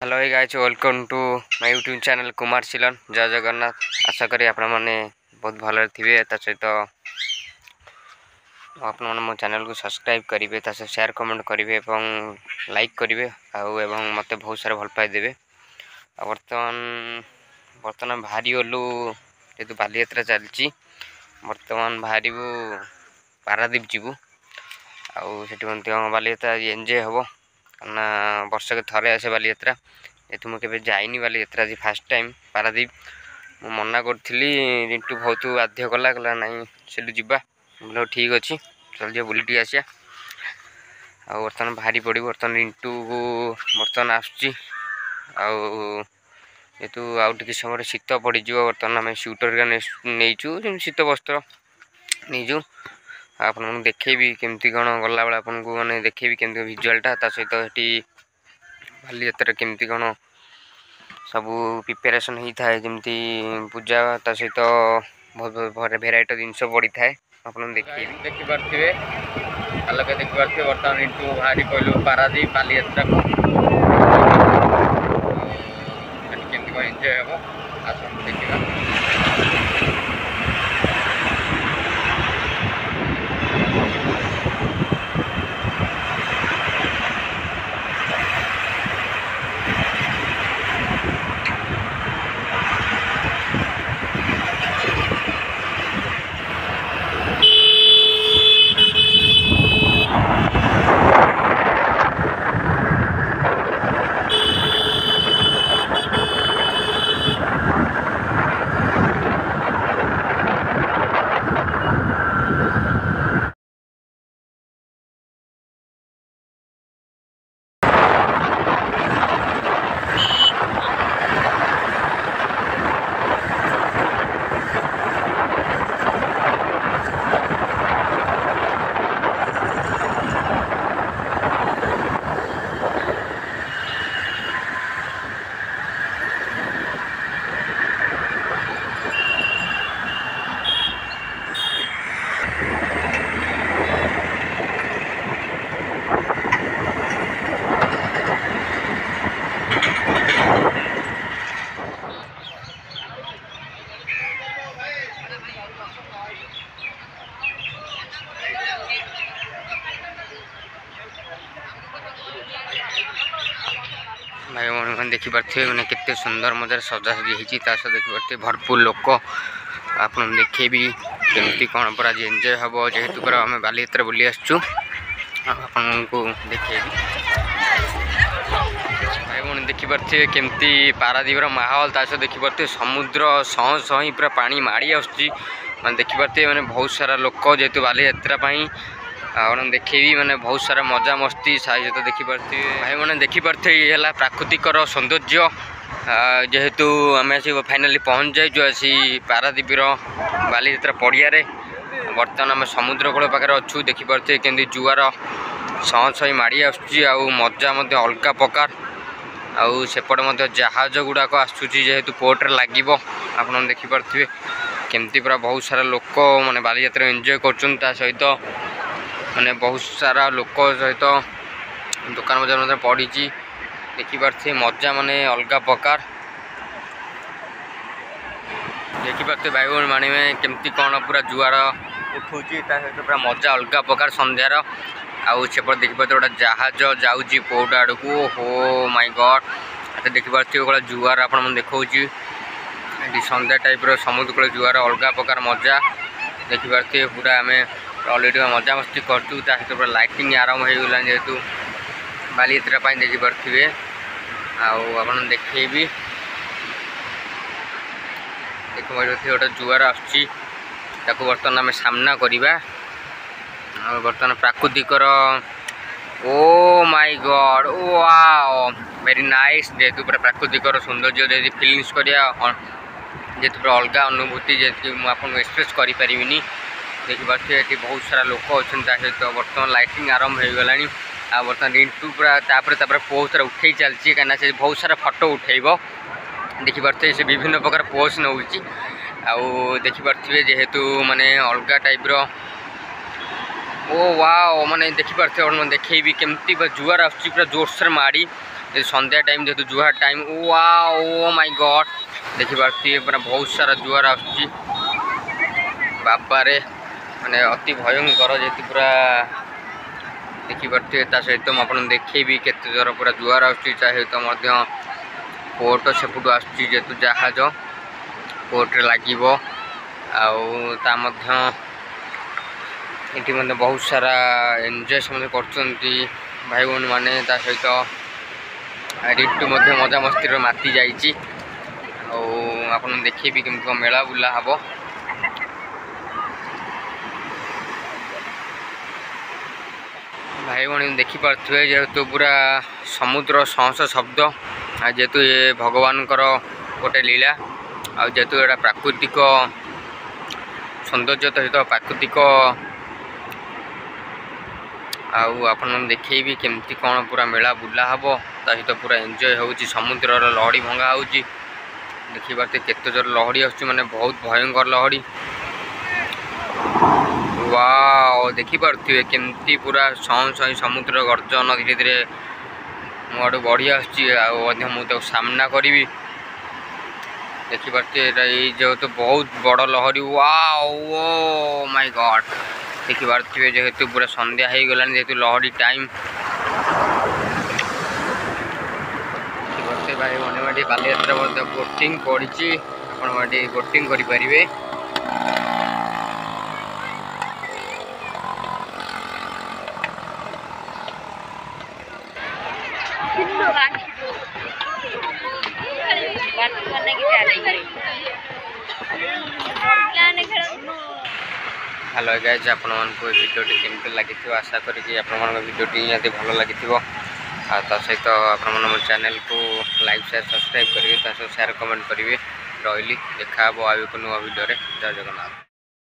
Hello guys welcome to my YouTube channel Kumar Silan. जय जगन्नाथ। आशा करी आपण मैंने बहुत भल थे। सहित आप मो चैनल को सब्सक्राइब करेंगे, शेयर कमेंट करेंगे, लाइक करेंगे और मत बहुत सारा भल पाई देवे। बर्तमान बाहरी गलु जेहतु बालीयात्रा चलती। बर्तमान बाहर पारादीप जीवु आठ बालीयात्रा एंजॉय हम ना वर्ष के थरे आसे बालीयात्रा। ये मुझे जाइनी बालीयात्रा आज फास्ट टाइम पारादीप। मु मना करी रिंटू बहुत बाध्य कला कहला नाई से जीवा बोलो ठीक अच्छे चल जा बुली आसिया। बर्तमान भारी पड़ी बर्तमान रिंटू को बर्तमान आसुची जेतु आउे समय शीत पड़ज। बर्तमान आम स्वेटर नहीं शीत वस्त्र नहीं आप देखेबी केमती कौन गला बेला आपन को माने देखेबी केमती विजुअलटा सहित ये बालीयात्रा केमती कौन सब प्रिपेरेसन होता है जमती पूजा सहित बहुत भेराइट जिनस पड़ी था। आप देखिपे आलोक देखिपे बर्तमान इंटू बाहरी कहलु पारादीप बालीयात्रा को केमती कौन एंजॉय हम आस देखा। भाई मैंने देखिपे मैंने केते सुंदर मजार सजासजी होती देखिपे भरपूर लोक आप देखे भी केमती कौन पूरा एंजॉय हम जेहेतु पूरा आम बालीयात्रा बुली आसचु आपको देखेबी। भाई मैंने देखिपे केमती पारादीपर माहौल देखिपे समुद्र सह सह ही पूरा पानी माड़ी आसुची मैंने देखिपे मैंने बहुत सारा लोक जेहेतु बालीयात्रा देखेबी मैंने बहुत सारा मजा मस्ती सहित देखिपे। भाई मैंने देखिपे ये प्राकृतिक सौंदर्य जेहेतु आम आसी फाइनाली पहुँच जाइए आसी पारादीपर बालीयात्रा पड़िया बर्तमान आम समुद्र कूल पाखे अच्छु देखिपे केमती जुआर सह सही माड़ी आसुची मजा अलग प्रकार आउपटे जहाज गुड़ाक आसूची जेहेतु पोर्ट्रे लगे आप देखिपे केमती पूरा बहुत सारा लोक मैंने बालीयात्रा एंजॉय कर सहित मैंने बहुत सारा लोक सहित दुकान बजार पड़ी देखिपे मजा माने अलग प्रकार देखिपे भाई भाई माने केमती कौन पूरा जुआर उठूची सहित पूरा मजा अलग प्रकार संध्यार आउपट देखिपे गोटे जहाज जाऊँगी पोर्ट आड़ को हो माय गॉड देखिपे गोटे जुआर आप देखा संध्या टाइप समुद्र कूल जुआर अलग प्रकार मजा देखिपे पूरा आम अलरेडी मजा मस्ती करूँ सहित पूरा लाइटिंग आरंभ हो गला जेहेतु बालीयात्रा देखिपे आप देखेबी देखिए गोटे जुआर आसूची बर्तमान आम सामना करवा बर्तमान प्राकृतिक ओ my God wow very nice जेहेतु पूरा प्राकृतिक सौंदर्य जैसे फिलिंग्स करा जेहेतु पूरा अलग अनुभूति जी मुझे एक्सप्रेस करें देखिपे ये बहुत सारा लोक अच्छा सहित बर्तमान लाइटिंग आरंभ हो गला बर्तमान रिंटू पूरा बहुत सारा उठे चलती कहीं से बहुत सारा फोटो उठेब देखिपे से विभिन्न प्रकार पोज नौ देखिपे जेहेतु माने अलग टाइप ओ वाओ माने देखिपारे आप देखी केमती जुआर आसुची पूरा जोरसोर माड़ी संध्या टाइम जेहतु जुआर time wow oh my god देखिपारे पूरा बहुत सारा जुआर आसुची बाबारे माने अति भयंकर जेहतु पूरा देखिपारे सहित मुझे देखी केते जोर पूरा जुआर आसुची सहित पोर्ट सेपटू आसुची जेहतु जहाज पोर्ट लगे ये मतलब बहुत सारा एंजॉय समझ कर भाई भौणी मैंने सहित रिटू मजा मस्ती माति जाइए आप देखी केमती मेला बुला हम भाई भौणी देखिपे जेहेतु पूरा समुद्र सहस शब्द जेहेतु ये भगवान गोटे लीला जेहेतु यहाँ प्राकृतिक सौंदर्य सहित प्राकृतिक आपन देखी केमती कौन पूरा मेला बुला हम सहित पूरा एंजॉय हो समुद्र लहड़ी भंगा हो देखिए केते जोर लहड़ी आसुची माने बहुत भयंकर लहड़ी वाओ देखिपे केमती पूरा सौ सही समुद्र गर्जन धीरे धीरे मुझे बढ़ी आसुची सामना करी देखिपे जेहेतु बहुत बड़ लहरी वाओ ओ माय गॉड देखिपे जेहेतु पूरा संध्या हो गलानी जेहेतु लहरी टाइम देखिपे भाई भौणी बालीयात्रा बोटिंग पड़ी आप बोटिंग करें हेलो गाइज आपण भिडियोटी केमती लगी आशा करी भिडियोटी निहाती भल लगी सहित आप चैनल को लाइक शेयर सब्सक्राइब करेंगे शेयर कमेंट करेंगे रही देखा आउ एक नुआ भिडियो जय जगन्नाथ।